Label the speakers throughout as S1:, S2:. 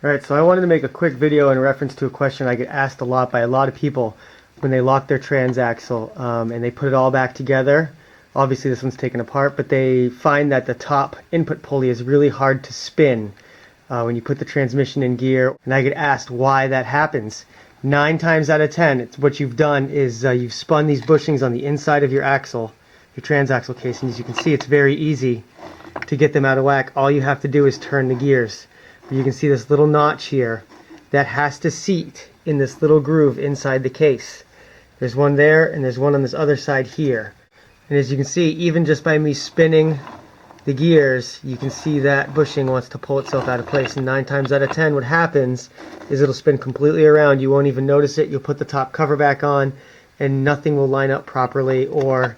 S1: Alright, so I wanted to make a quick video in reference to a question I get asked a lot by a lot of people when they lock their transaxle and they put it all back together. Obviously this one's taken apart, but they find that the top input pulley is really hard to spin when you put the transmission in gear, and I get asked why that happens. 9 times out of 10, what you've done is you've spun these bushings on the inside of your axle, your transaxle case, and as you can see it's very easy to get them out of whack. All you have to do is turn the gears. You can see this little notch here that has to seat in this little groove inside the case. There's one there and there's one on this other side here. And as you can see, even just by me spinning the gears, you can see that bushing wants to pull itself out of place. And 9 times out of 10 what happens is it'll spin completely around. You won't even notice it. You'll put the top cover back on and nothing will line up properly, or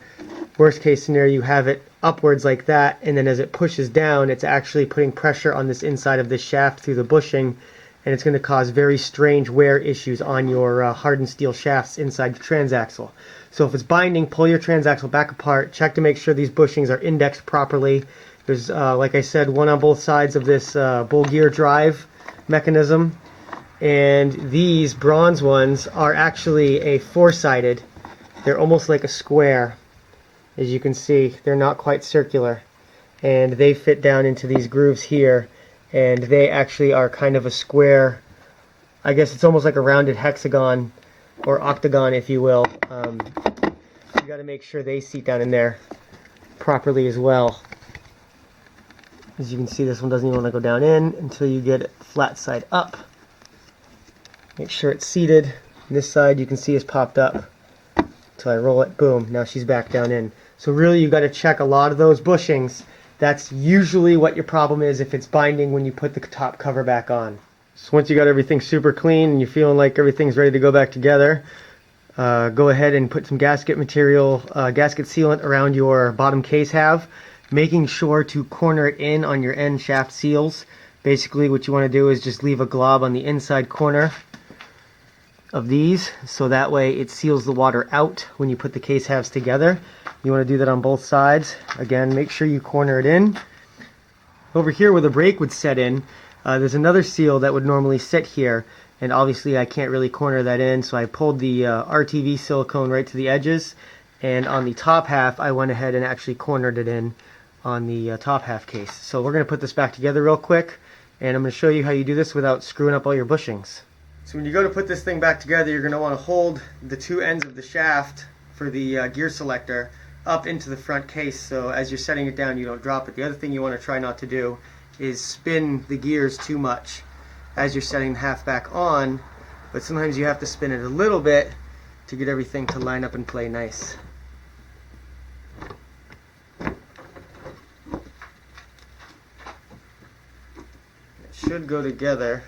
S1: worst case scenario, you have it upwards like that, and then as it pushes down, it's actually putting pressure on this inside of this shaft through the bushing, and it's going to cause very strange wear issues on your hardened steel shafts inside the transaxle. So if it's binding, pull your transaxle back apart, check to make sure these bushings are indexed properly. There's, like I said, one on both sides of this bull gear drive mechanism, and these bronze ones are actually a 4-sided. They're almost like a square. As you can see, they're not quite circular, and they fit down into these grooves here, and they actually are kind of a square. I guess it's almost like a rounded hexagon or octagon, if you will. You got to make sure they seat down in there properly as well. As you can see, this one doesn't even want to go down in until you get it flat side up. Make sure it's seated. And this side you can see is popped up. Until I roll it, boom, now she's back down in. So really you've got to check a lot of those bushings. That's usually what your problem is if it's binding when you put the top cover back on. So once you got everything super clean and you're feeling like everything's ready to go back together, go ahead and put some gasket material, gasket sealant around your bottom case half, making sure to corner it in on your end shaft seals. Basically what you want to do is just leave a glob on the inside corner of these, so that way it seals the water out when you put the case halves together. You want to do that on both sides. Again, make sure you corner it in. Over here where the brake would set in, there's another seal that would normally sit here, and obviously I can't really corner that in, so I pulled the RTV silicone right to the edges, and on the top half I went ahead and actually cornered it in on the top half case. So we're going to put this back together real quick, and I'm going to show you how you do this without screwing up all your bushings. So when you go to put this thing back together, you're going to want to hold the 2 ends of the shaft for the gear selector up into the front case, so as you're setting it down you don't drop it. The other thing you want to try not to do is spin the gears too much as you're setting the half back on, but sometimes you have to spin it a little bit to get everything to line up and play nice. It should go together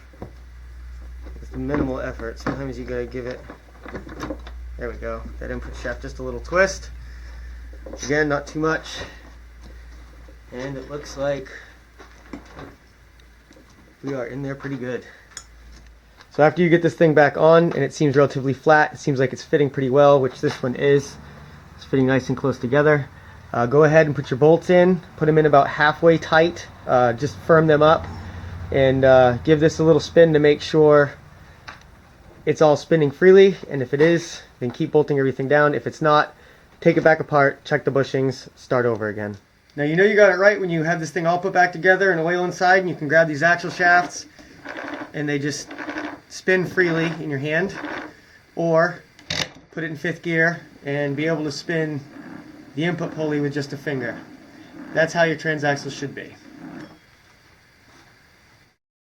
S1: with minimal effort. Sometimes you gotta give it, there we go, that input shaft just a little twist. Again, not too much, and it looks like we are in there pretty good. So after you get this thing back on and it seems relatively flat, it seems like it's fitting pretty well, which this one is. It's fitting nice and close together. Go ahead and put your bolts in, put them in about halfway tight, just firm them up, and give this a little spin to make sure it's all spinning freely, and if it is, then keep bolting everything down. If it's not, take it back apart, check the bushings, start over again. Now you know you got it right when you have this thing all put back together and oil inside, and you can grab these axle shafts and they just spin freely in your hand, or put it in 5th gear and be able to spin the input pulley with just a finger. That's how your transaxle should be.